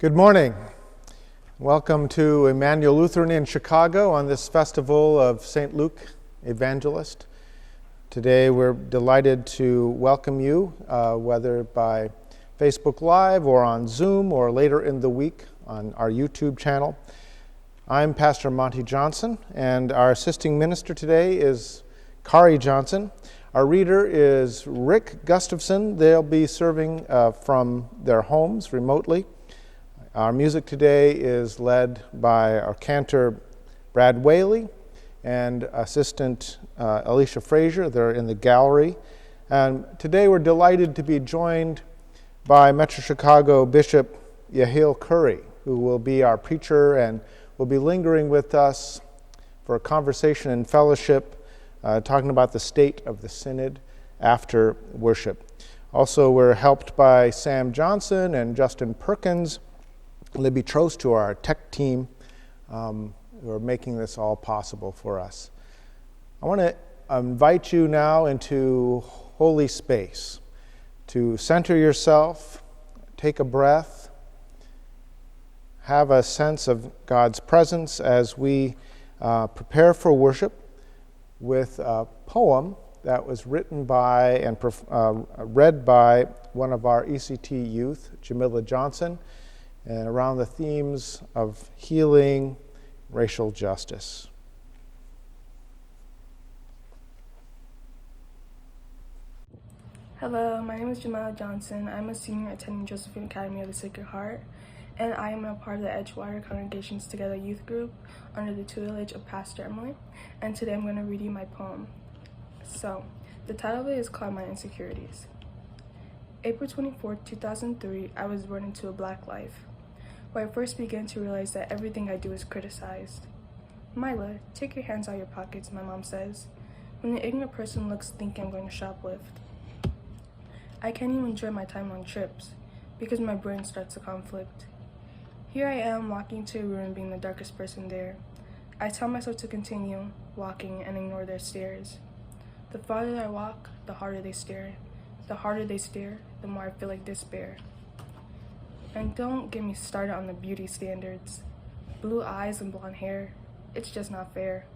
Good morning. Welcome to Immanuel Lutheran in Chicago on this festival of St. Luke Evangelist. Today we're delighted to welcome you, whether by Facebook Live or on Zoom or later in the week on our YouTube channel. I'm Pastor Monty Johnson, and our assisting minister today is Kari Johnson. Our reader is Rick Gustafson. They'll be serving from their homes remotely. Our music today is led by our cantor Brad Whaley and assistant Alicia Frazier. They're in the gallery. And today we're delighted to be joined by Metro Chicago Bishop Yehiel Curry, who will be our preacher and will be lingering with us for a conversation and fellowship, talking about the state of the Synod after worship. Also, we're helped by Sam Johnson and Justin Perkins, Libby Trost, to our tech team, who are making this all possible for us. I want to invite you now into holy space, to center yourself, take a breath, have a sense of God's presence as we prepare for worship with a poem that was written by and read by one of our ECT youth, Jamila Johnson, and around the themes of healing, racial justice. Hello, my name is Jamila Johnson. I'm a senior attending Josephine Academy of the Sacred Heart, and I am a part of the Edgewater Congregations Together youth group under the tutelage of Pastor Emily, and today I'm going to read you my poem. So, the title of it is called My Insecurities. April 24, 2003, I was born into a Black life, where I first began to realize that everything I do is criticized. Mila, take your hands out of your pockets, my mom says, when the ignorant person looks thinking I'm going to shoplift. I can't even enjoy my time on trips, because my brain starts to conflict. Here I am walking to a room being the darkest person there. I tell myself to continue walking and ignore their stares. The farther I walk, the harder they stare. The harder they stare, the more I feel like despair. And don't get me started on the beauty standards. Blue eyes and blonde hair, it's just not fair.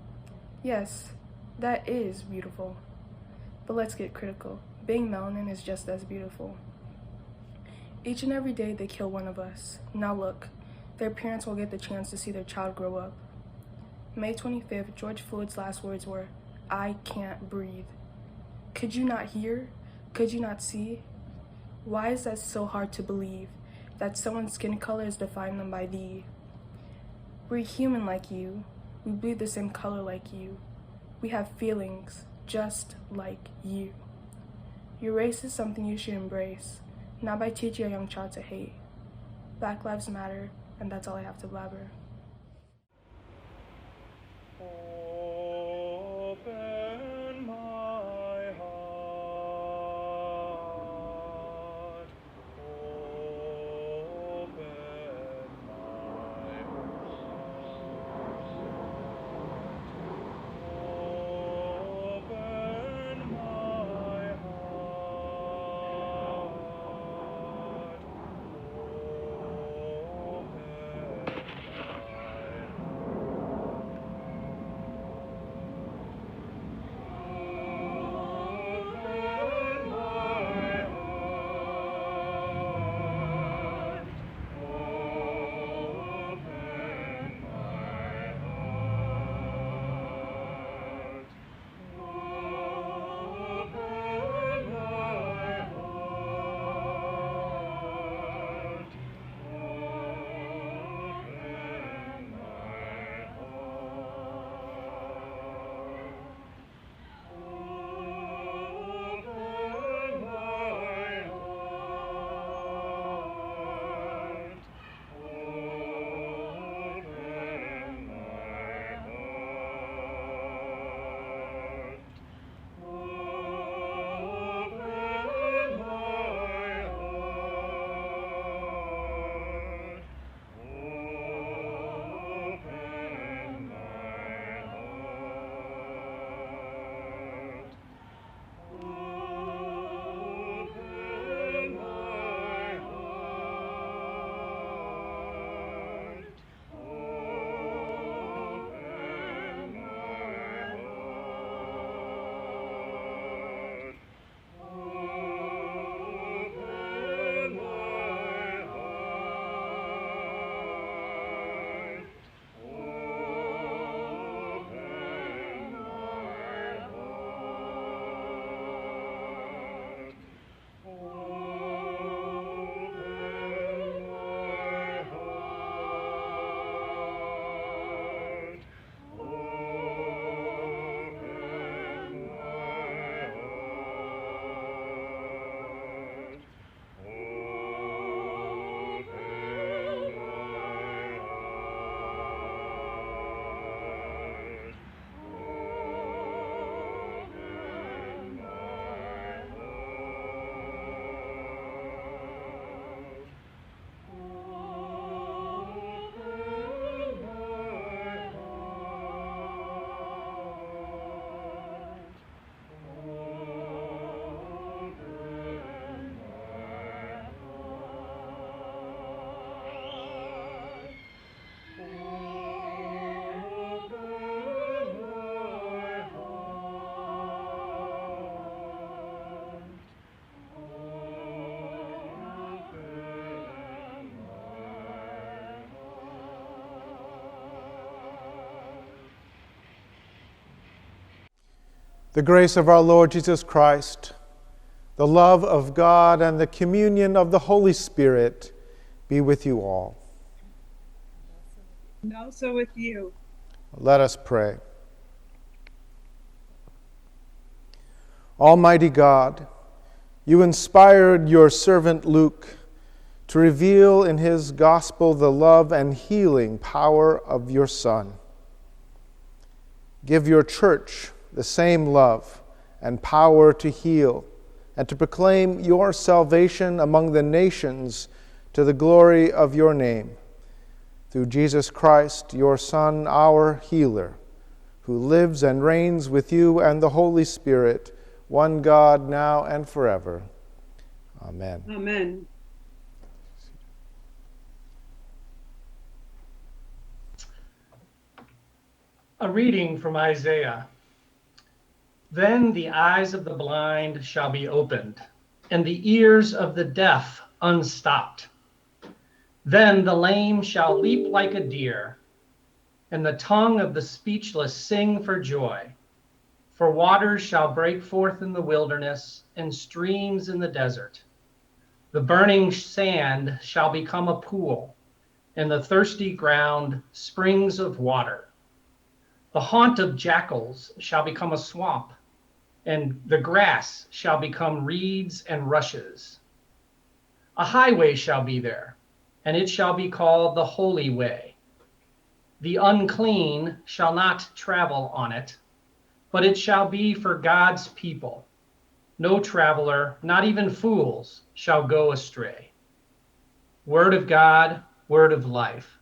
Yes, that is beautiful. But let's get critical. Being melanin is just as beautiful. Each and every day they kill one of us. Now look, their parents will get the chance to see their child grow up. May 25th, George Floyd's last words were, "I can't breathe." Could you not hear? Could you not see? Why is that so hard to believe? That someone's skin color is defined them by thee. We're human like you. We bleed the same color like you. We have feelings just like you. Your race is something you should embrace, not by teaching a young child to hate. Black lives matter, and that's all I have to blabber. Open my heart. The grace of our Lord Jesus Christ, the love of God, and the communion of the Holy Spirit be with you all. And also with you. Let us pray. Almighty God, you inspired your servant Luke to reveal in his gospel the love and healing power of your Son. Give your church the same love and power to heal and to proclaim your salvation among the nations to the glory of your name. Through Jesus Christ, your Son, our healer, who lives and reigns with you and the Holy Spirit, one God, now and forever. Amen. Amen. A reading from Isaiah. Then the eyes of the blind shall be opened, and the ears of the deaf unstopped. Then the lame shall leap like a deer, and the tongue of the speechless sing for joy. For waters shall break forth in the wilderness, and streams in the desert. The burning sand shall become a pool, and the thirsty ground springs of water. The haunt of jackals shall become a swamp, and the grass shall become reeds and rushes. A highway shall be there, and it shall be called the Holy Way. The unclean shall not travel on it, but it shall be for God's people. No traveler, not even fools, shall go astray. Word of God, word of life.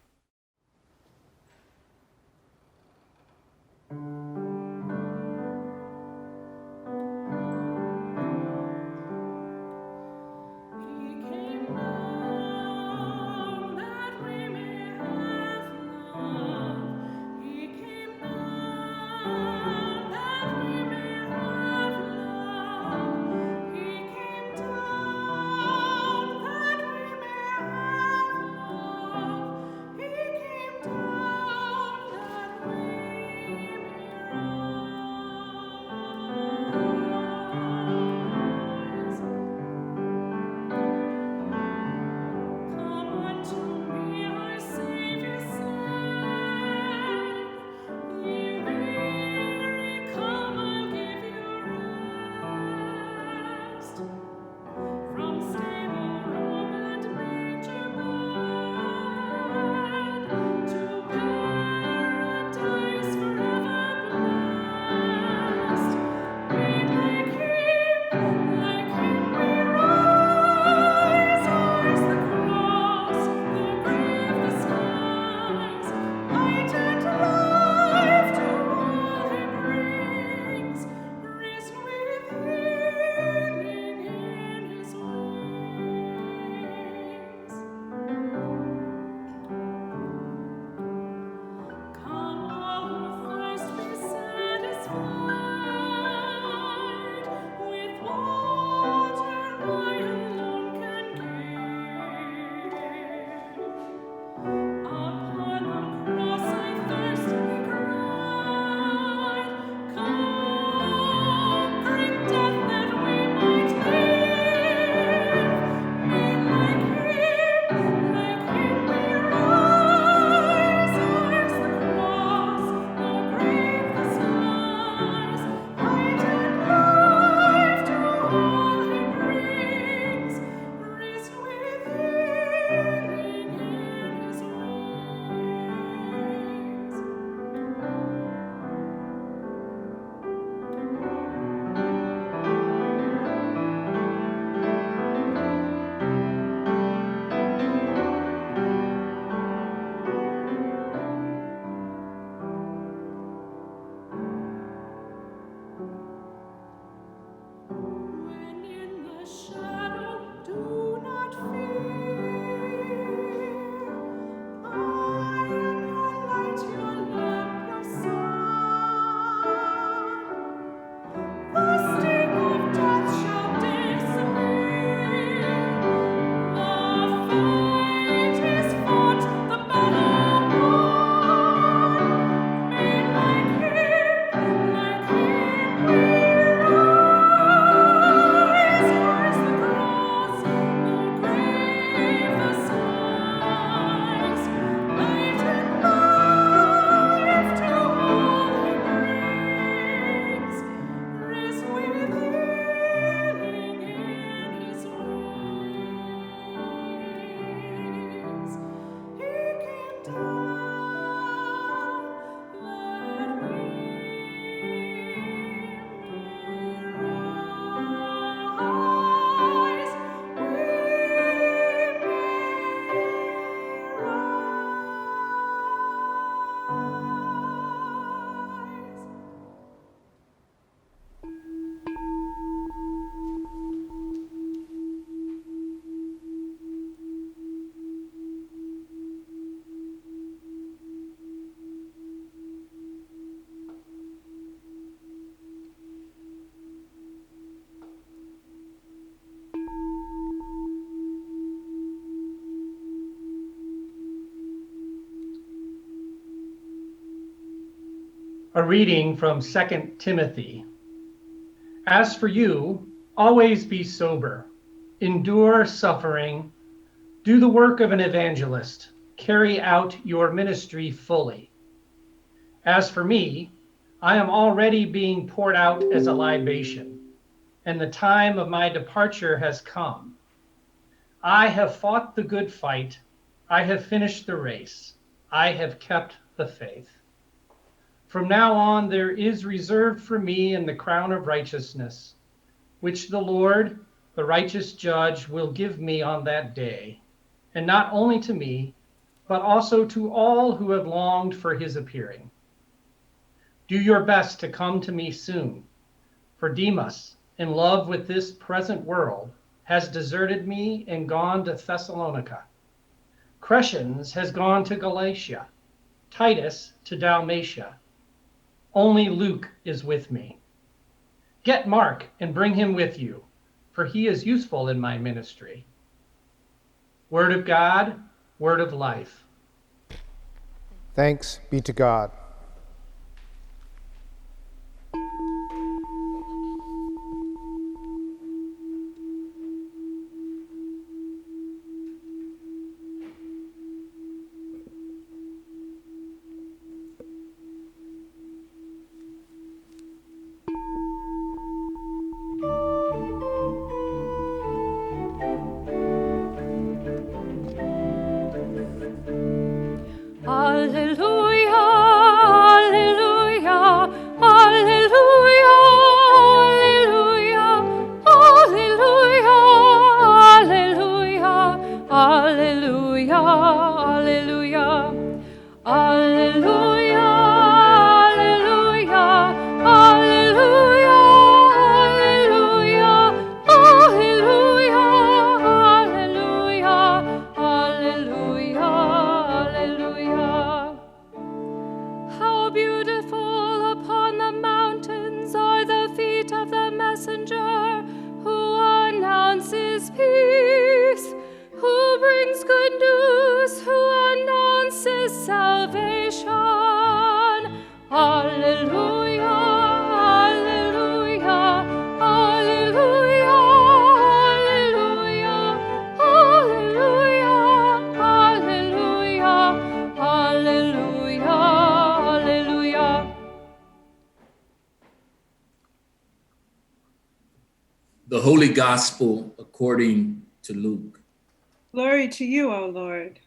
A reading from 2 Timothy. As for you, always be sober, endure suffering, do the work of an evangelist, carry out your ministry fully. As for me, I am already being poured out as a libation, and the time of my departure has come. I have fought the good fight, I have finished the race, I have kept the faith. From now on, there is reserved for me in the crown of righteousness, which the Lord, the righteous judge, will give me on that day, and not only to me, but also to all who have longed for his appearing. Do your best to come to me soon, for Demas, in love with this present world, has deserted me and gone to Thessalonica. Crescens has gone to Galatia, Titus to Dalmatia. Only Luke is with me. Get Mark and bring him with you, for he is useful in my ministry. Word of God, word of life. Thanks be to God. The Holy Gospel according to Luke. Glory to you, O Lord.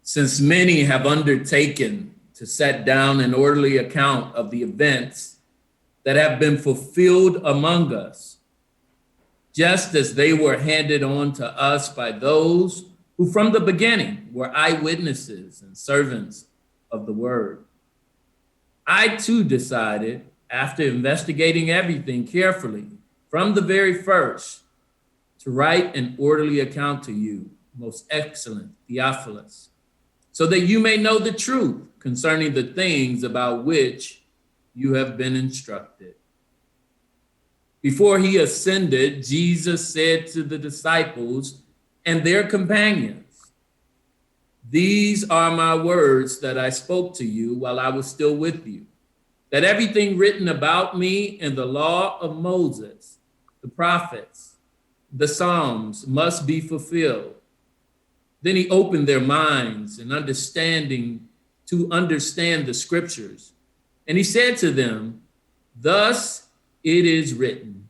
Since many have undertaken to set down an orderly account of the events that have been fulfilled among us, just as they were handed on to us by those who from the beginning were eyewitnesses and servants of the word, I too decided, after investigating everything carefully, from the very first, to write an orderly account to you, most excellent Theophilus, so that you may know the truth concerning the things about which you have been instructed. Before he ascended, Jesus said to the disciples and their companions, "These are my words that I spoke to you while I was still with you, that everything written about me in the law of Moses, the prophets, the Psalms must be fulfilled." Then he opened their minds and understanding to understand the scriptures. And he said to them, "Thus it is written,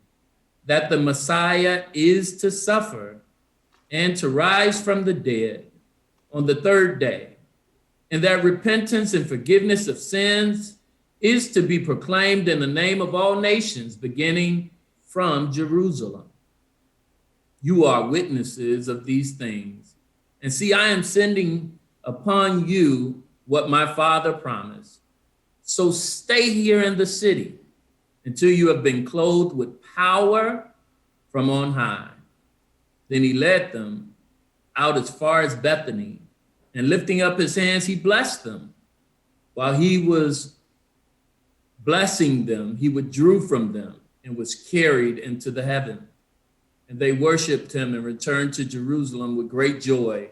that the Messiah is to suffer and to rise from the dead on the third day, and that repentance and forgiveness of sins is to be proclaimed in the name of all nations, beginning from Jerusalem. You are witnesses of these things. And see, I am sending upon you what my Father promised. So stay here in the city until you have been clothed with power from on high." Then he led them out as far as Bethany, and lifting up his hands, he blessed them. While he was blessing them, he withdrew from them and was carried into the heaven. And they worshiped him and returned to Jerusalem with great joy.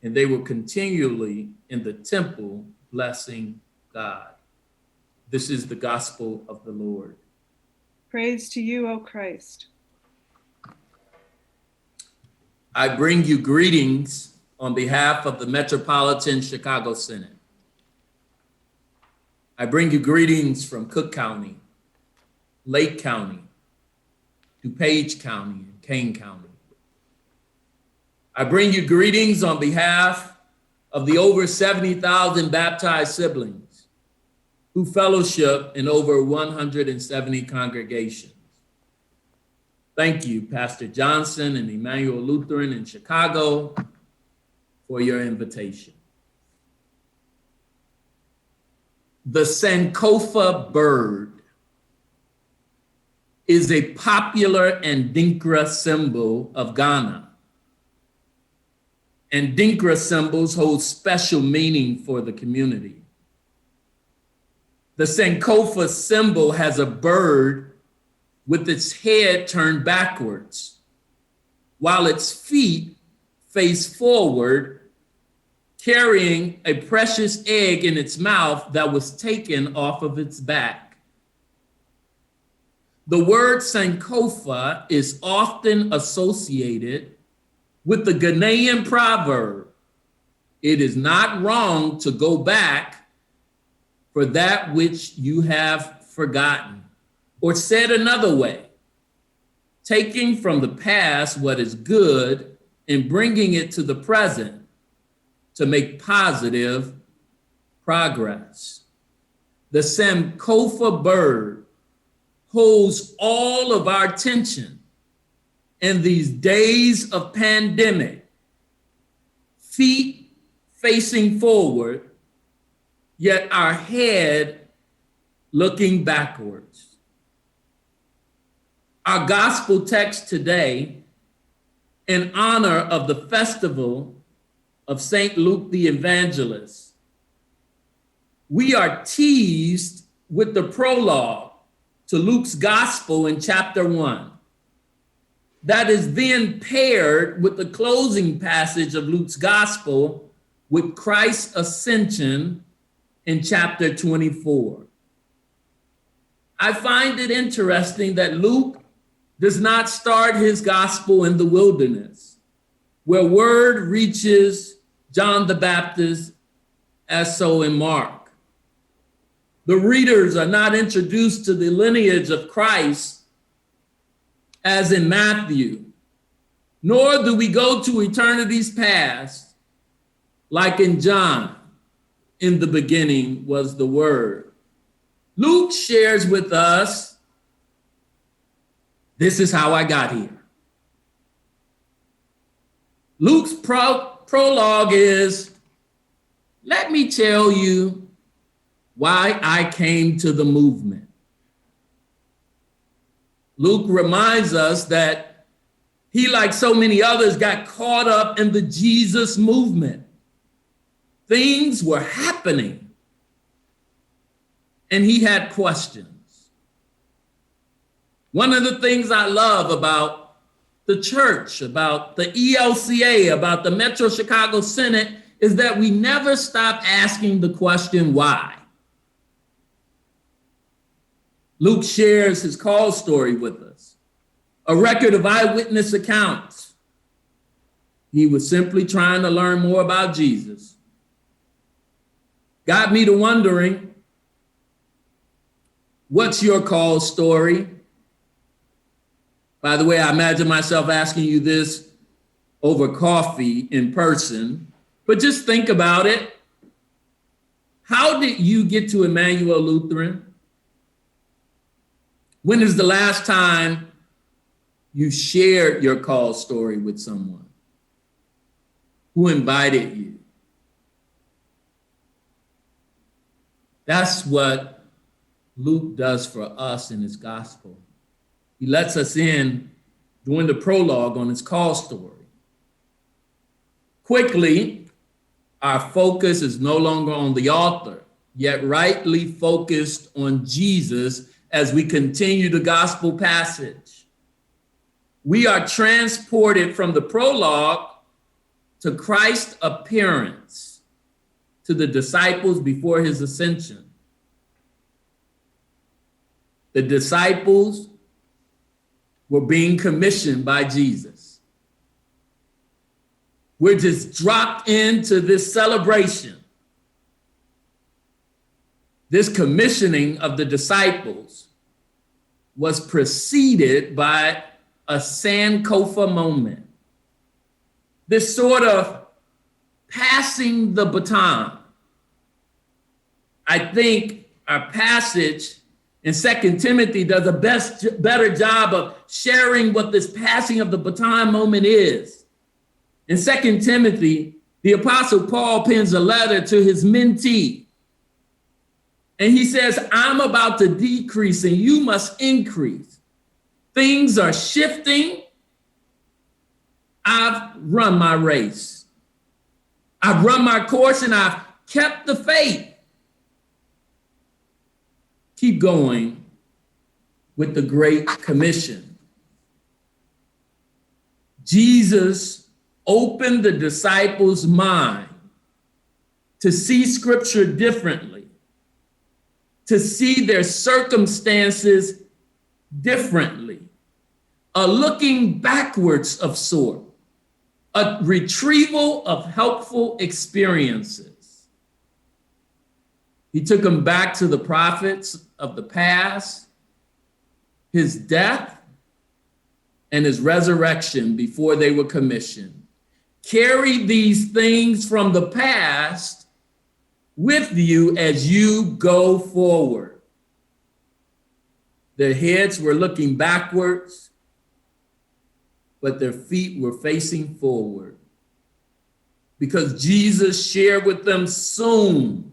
And they were continually in the temple blessing God. This is the gospel of the Lord. Praise to you, O Christ. I bring you greetings on behalf of the Metropolitan Chicago Synod. I bring you greetings from Cook County, Lake County, DuPage County, and Kane County. I bring you greetings on behalf of the over 70,000 baptized siblings who fellowship in over 170 congregations. Thank you, Pastor Johnson and Immanuel Lutheran in Chicago, for your invitation. The Sankofa bird is a popular Ndinkra symbol of Ghana. And Ndinkra symbols hold special meaning for the community. The Sankofa symbol has a bird with its head turned backwards, while its feet face forward, carrying a precious egg in its mouth that was taken off of its back. The word Sankofa is often associated with the Ghanaian proverb, "It is not wrong to go back for that which you have forgotten." Or said another way, taking from the past what is good and bringing it to the present to make positive progress. The Sankofa bird holds all of our attention in these days of pandemic, feet facing forward, yet our head looking backwards. Our gospel text today, in honor of the festival of St. Luke the Evangelist, we are teased with the prologue to Luke's gospel in chapter 1. That is then paired with the closing passage of Luke's gospel with Christ's ascension in chapter 24. I find it interesting that Luke does not start his gospel in the wilderness, where word reaches John the Baptist as so in Mark. The readers are not introduced to the lineage of Christ as in Matthew, nor do we go to eternity's past like in John. In the beginning was the Word. Luke shares with us, this is how I got here. Luke's prologue is, let me tell you why I came to the movement. Luke reminds us that he, like so many others, got caught up in the Jesus movement. Things were happening, and he had questions. One of the things I love about the church, about the ELCA, about the Metro Chicago Synod, is that we never stop asking the question, why? Luke shares his call story with us, a record of eyewitness accounts. He was simply trying to learn more about Jesus. Got me to wondering, what's your call story? By the way, I imagine myself asking you this over coffee in person, but just think about it. How did you get to Immanuel Lutheran? When is the last time you shared your call story with someone? Who invited you? That's what Luke does for us in his gospel. He lets us in during the prologue on his call story. Quickly, our focus is no longer on the author, yet rightly focused on Jesus as we continue the gospel passage. We are transported from the prologue to Christ's appearance to the disciples before his ascension. The disciples were being commissioned by Jesus. We're just dropped into this celebration. This commissioning of the disciples was preceded by a Sankofa moment. This sort of passing the baton. I think our passage in 2 Timothy does a better job of sharing what this passing of the baton moment is. In 2 Timothy, the Apostle Paul pens a letter to his mentee. And he says, I'm about to decrease and you must increase. Things are shifting. I've run my race. I've run my course and I've kept the faith. Keep going with the Great Commission. Jesus opened the disciples' mind to see Scripture differently, to see their circumstances differently, a looking backwards of sort, a retrieval of helpful experiences. He took them back to the prophets of the past, his death, and his resurrection before they were commissioned. Carry these things from the past with you as you go forward. Their heads were looking backwards, but their feet were facing forward, because Jesus shared with them soon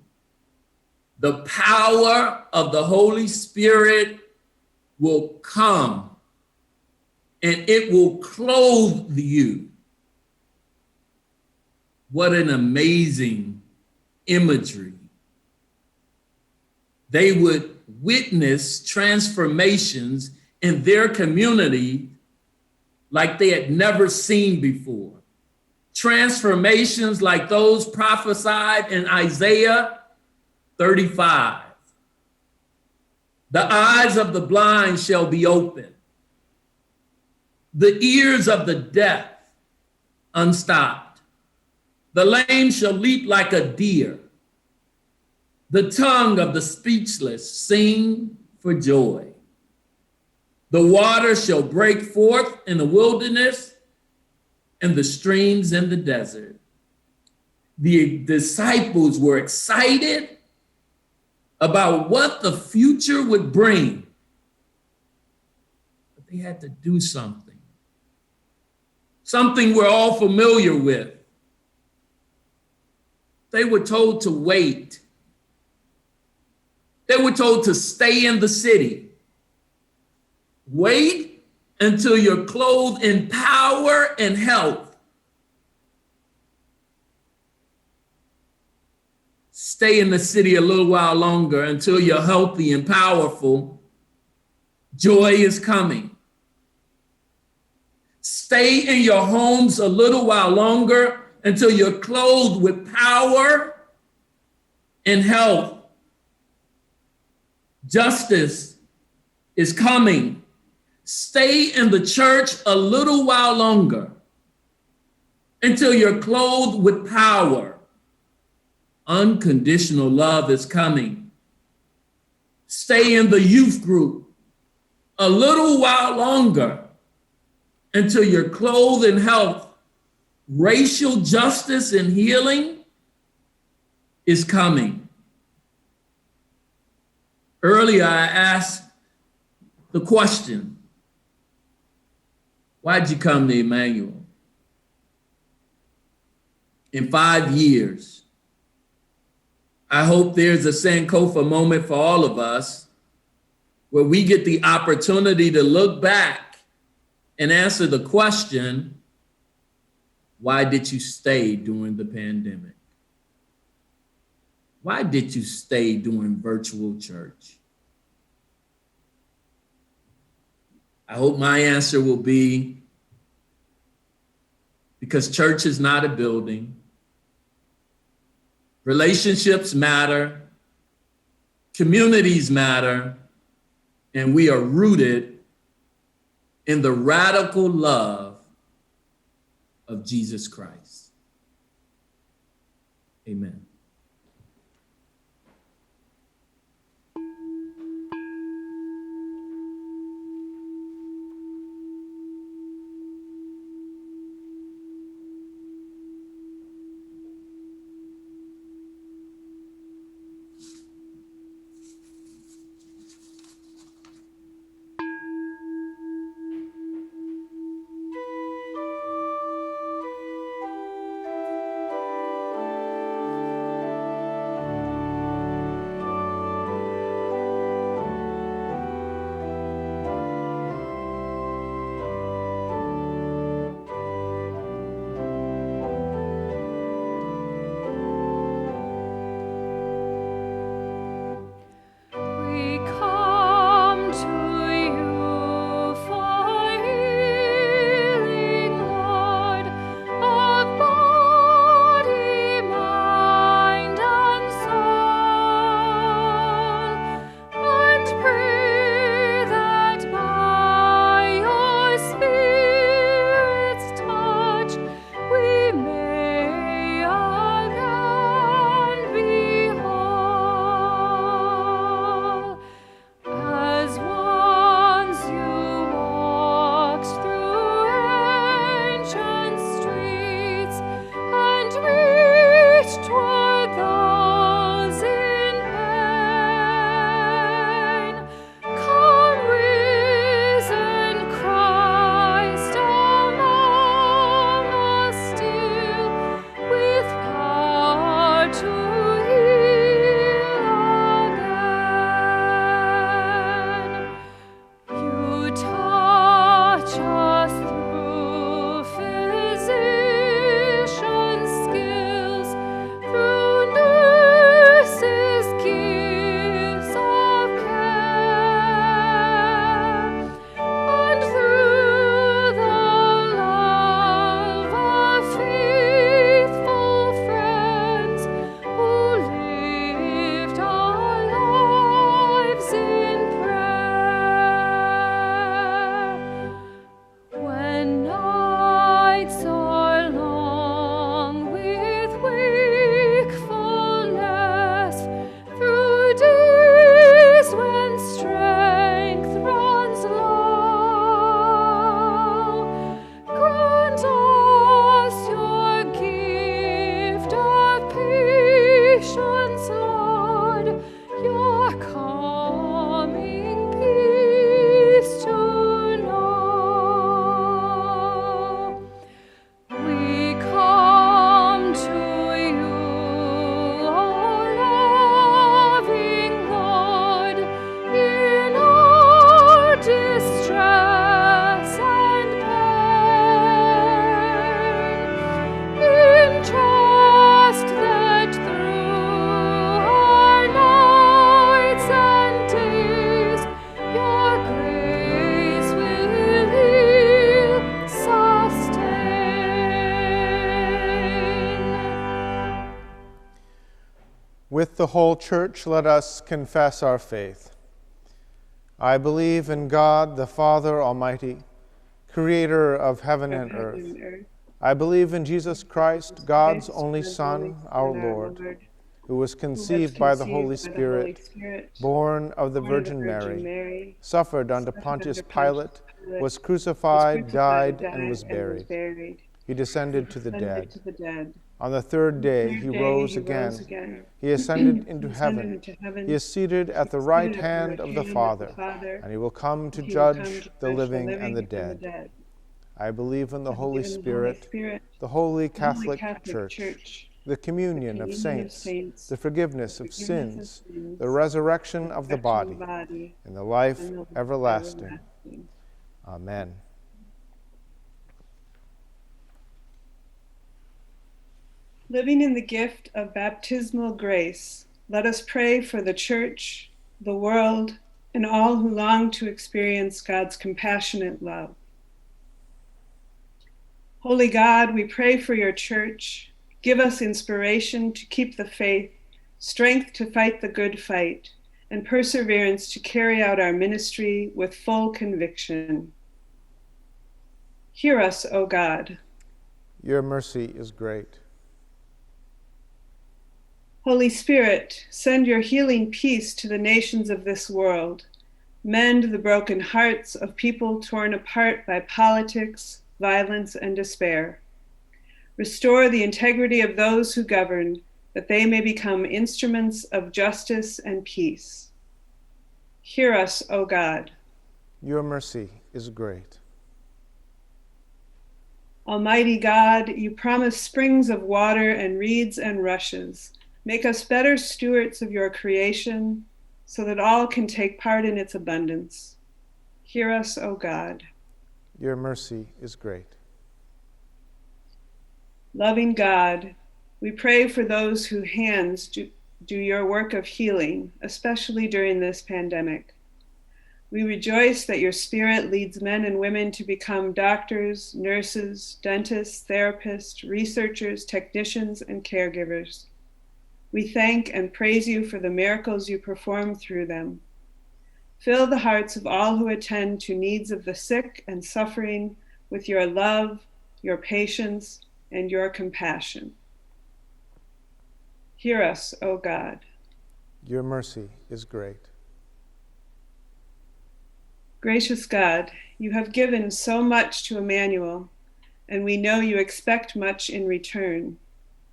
the power of the Holy Spirit will come and it will clothe you. What an amazing imagery. They would witness transformations in their community like they had never seen before. Transformations like those prophesied in Isaiah 35. The eyes of the blind shall be opened. The ears of the deaf unstopped. The lame shall leap like a deer. The tongue of the speechless sing for joy. The water shall break forth in the wilderness and the streams in the desert. The disciples were excited about what the future would bring, but they had to do something we're all familiar with. They were told to wait. They were told to stay in the city. Wait until you're clothed in power and health. Stay in the city a little while longer until you're healthy and powerful. Joy is coming. Stay in your homes a little while longer until you're clothed with power and health. Justice is coming. Stay in the church a little while longer until you're clothed with power. Unconditional love is coming. Stay in the youth group a little while longer until you're clothed in health. Racial justice and healing is coming. Earlier, I asked the question, why'd you come to Immanuel? In 5 years, I hope there's a Sankofa moment for all of us where we get the opportunity to look back and answer the question, why did you stay during the pandemic? Why did you stay doing virtual church? I hope my answer will be because church is not a building. Relationships matter. Communities matter. and we are rooted in the radical love of Jesus Christ. Amen. With the whole church, let us confess our faith. I believe in God, the Father Almighty, creator of heaven and earth. I believe in Jesus Christ, God's only Son, our Lord, who was conceived by the Holy Spirit, born of the Virgin Mary, suffered under Pontius Pilate, was crucified, died, and was buried. He descended to the dead. On the third day he rose again. He ascended into heaven. He is seated at the right hand of the Father, and he will come to judge the living and the dead. I believe in the Holy Spirit, the Holy Catholic Church, the communion of saints, the forgiveness of sins, the resurrection of the body, and the life everlasting. Amen. Living in the gift of baptismal grace, let us pray for the church, the world, and all who long to experience God's compassionate love. Holy God, we pray for your church. Give us inspiration to keep the faith, strength to fight the good fight, and perseverance to carry out our ministry with full conviction. Hear us, O God. Your mercy is great. Holy Spirit, send your healing peace to the nations of this world. Mend the broken hearts of people torn apart by politics, violence, and despair. Restore the integrity of those who govern, that they may become instruments of justice and peace. Hear us, O God. Your mercy is great. Almighty God, you promise springs of water and reeds and rushes. Make us better stewards of your creation, so that all can take part in its abundance. Hear us, O God. Your mercy is great. Loving God, we pray for those whose hands do your work of healing, especially during this pandemic. We rejoice that your Spirit leads men and women to become doctors, nurses, dentists, therapists, researchers, technicians, and caregivers. We thank and praise you for the miracles you perform through them. Fill the hearts of all who attend to needs of the sick and suffering with your love, your patience, and your compassion. Hear us, O God. Your mercy is great. Gracious God, you have given so much to Immanuel, and we know you expect much in return.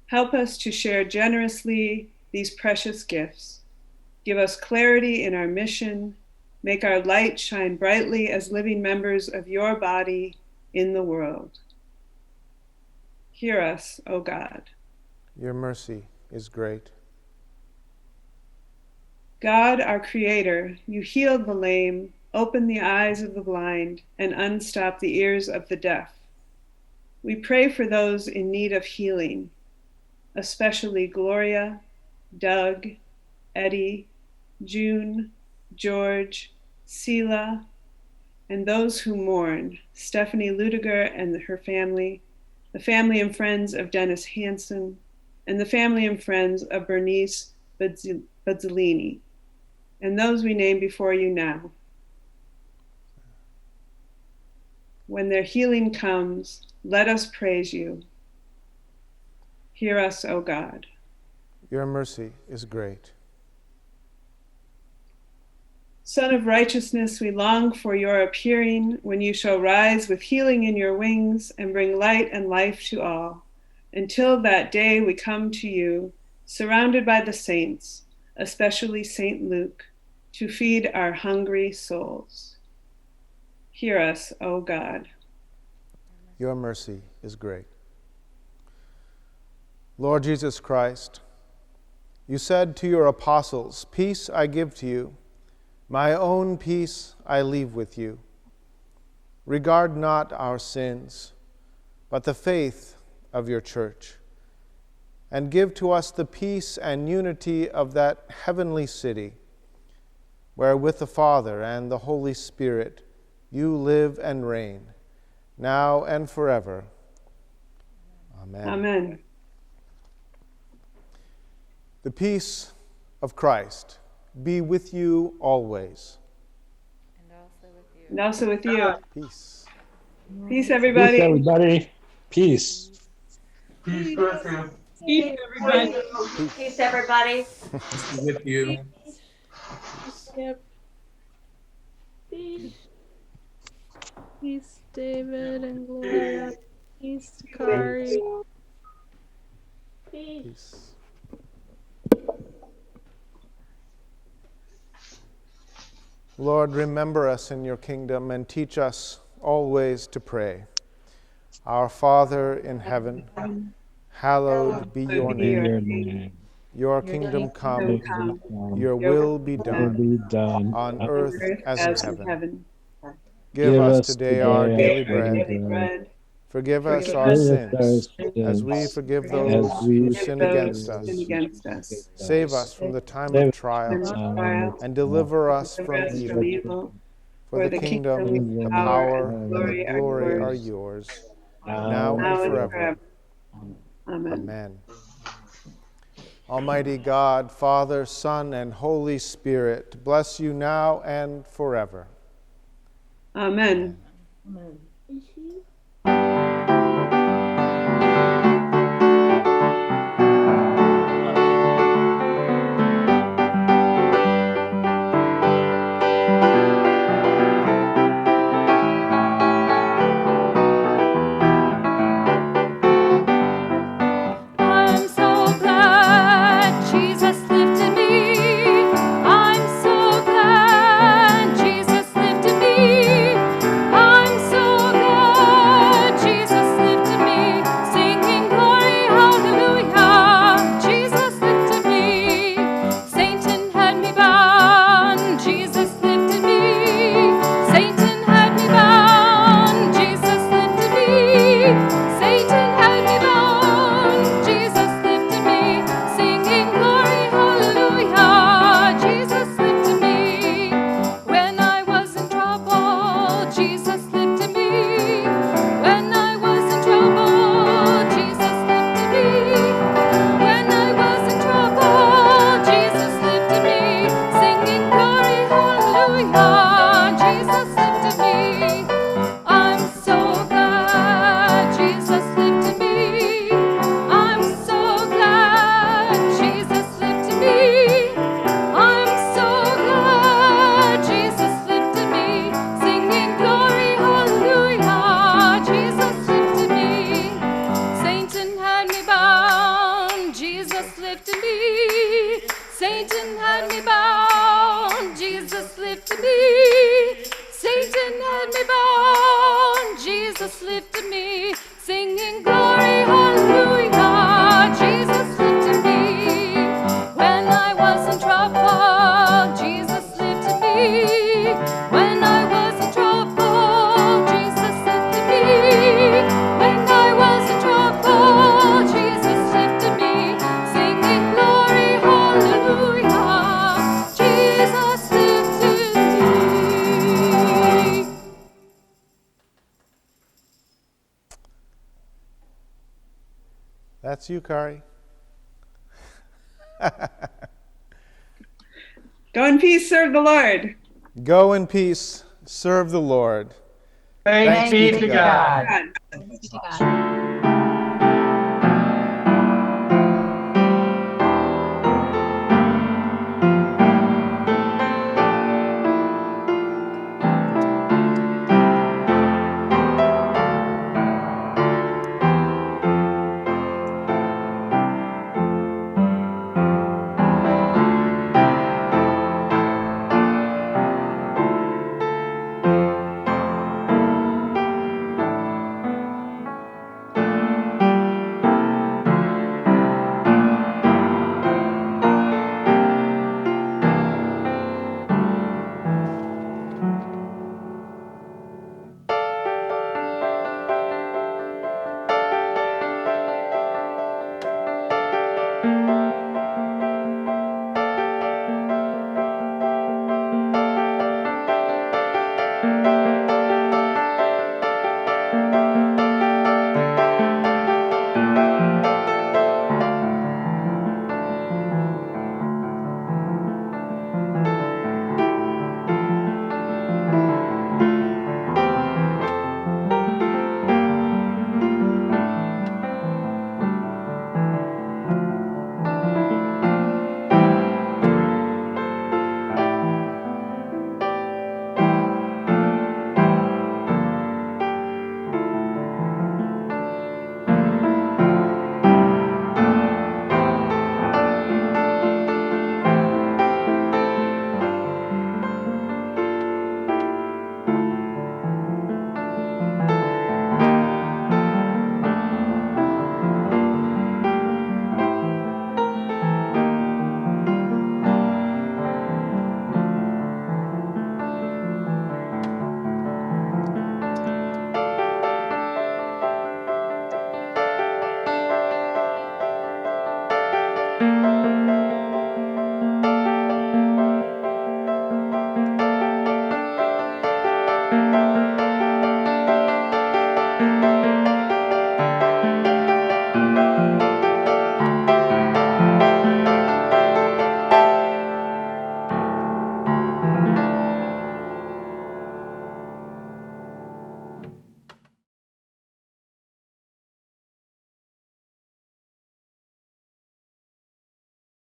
Help us to share generously these precious gifts. Give us clarity in our mission. Make our light shine brightly as living members of your body in the world. Hear us, O God. Your mercy is great. God, our Creator, you healed the lame, opened the eyes of the blind, and unstopped the ears of the deaf. We pray for those in need of healing, especially Gloria, Doug, Eddie, June, George, Sela, and those who mourn, Stephanie Ludiger and her family, the family and friends of Dennis Hansen, and the family and friends of Bernice Bazzolini, and those we name before you now. When their healing comes, let us praise you. Hear us, O God. Your mercy is great. Son of righteousness, we long for your appearing when you shall rise with healing in your wings and bring light and life to all. Until that day we come to you, surrounded by the saints, especially Saint Luke, to feed our hungry souls. Hear us, O God. Your mercy is great. Lord Jesus Christ, you said to your apostles, "Peace I give to you, my own peace I leave with you. Regard not our sins, but the faith of your church, and give to us the peace and unity of that heavenly city, where with the Father and the Holy Spirit you live and reign, now and forever. Amen." Amen. The peace of Christ be with you always. And also with you. Peace. Peace, everybody. Peace, everybody. Peace. Peace with you. Peace, everybody. Peace, everybody. With you. Yep. Peace, David and Gloria. Peace, Kari. Peace. Lord, remember us in your kingdom and teach us always to pray. Our Father in heaven, hallowed be your name. Your kingdom come, your will be done on earth as in heaven. Give us today our daily bread. Forgive us our sins, as we forgive those who sin against us. Save us from the time of trial, and deliver us from evil. For the kingdom, the power, and the glory are yours, now and forever. Amen. Almighty God, Father, Son, and Holy Spirit, bless you now and forever. Amen. I'm so glad Jesus lifted me. I'm so glad Jesus lifted me. I'm so glad Jesus lifted me. Singing glory, hallelujah. Jesus lifted me. Satan had me bound. Jesus lifted me. Satan had me bound. Jesus lifted me. Satan had me bound. Jesus lifted me. Singing glory, hallelujah. Jesus lifted me. When I was in trouble, Jesus lifted me. When I was in trouble, Jesus lifted me. When I was in trouble, Jesus lifted me. Singing glory, hallelujah. Jesus lifted me. I'm so glad Jesus lifted me. I'm so glad Jesus lifted me. I'm so glad Jesus lifted me. Singing glory, hallelujah. Jesus lifted me. Satan had me bound. Jesus lifted me. Satan had me bound. Jesus lifted me. Satan had me bound. Jesus lifted me. Singing glory, hallelujah. Jesus lifted me. When I was in trouble, Jesus lifted me. When I was in trouble, Jesus lifted me. When I was in trouble, Jesus lifted me. Singing glory, hallelujah. Jesus lifted me. That's you, Kari. Go in peace, serve the Lord. Go in peace, serve the Lord. Thanks be to God. God. Thanks be to God.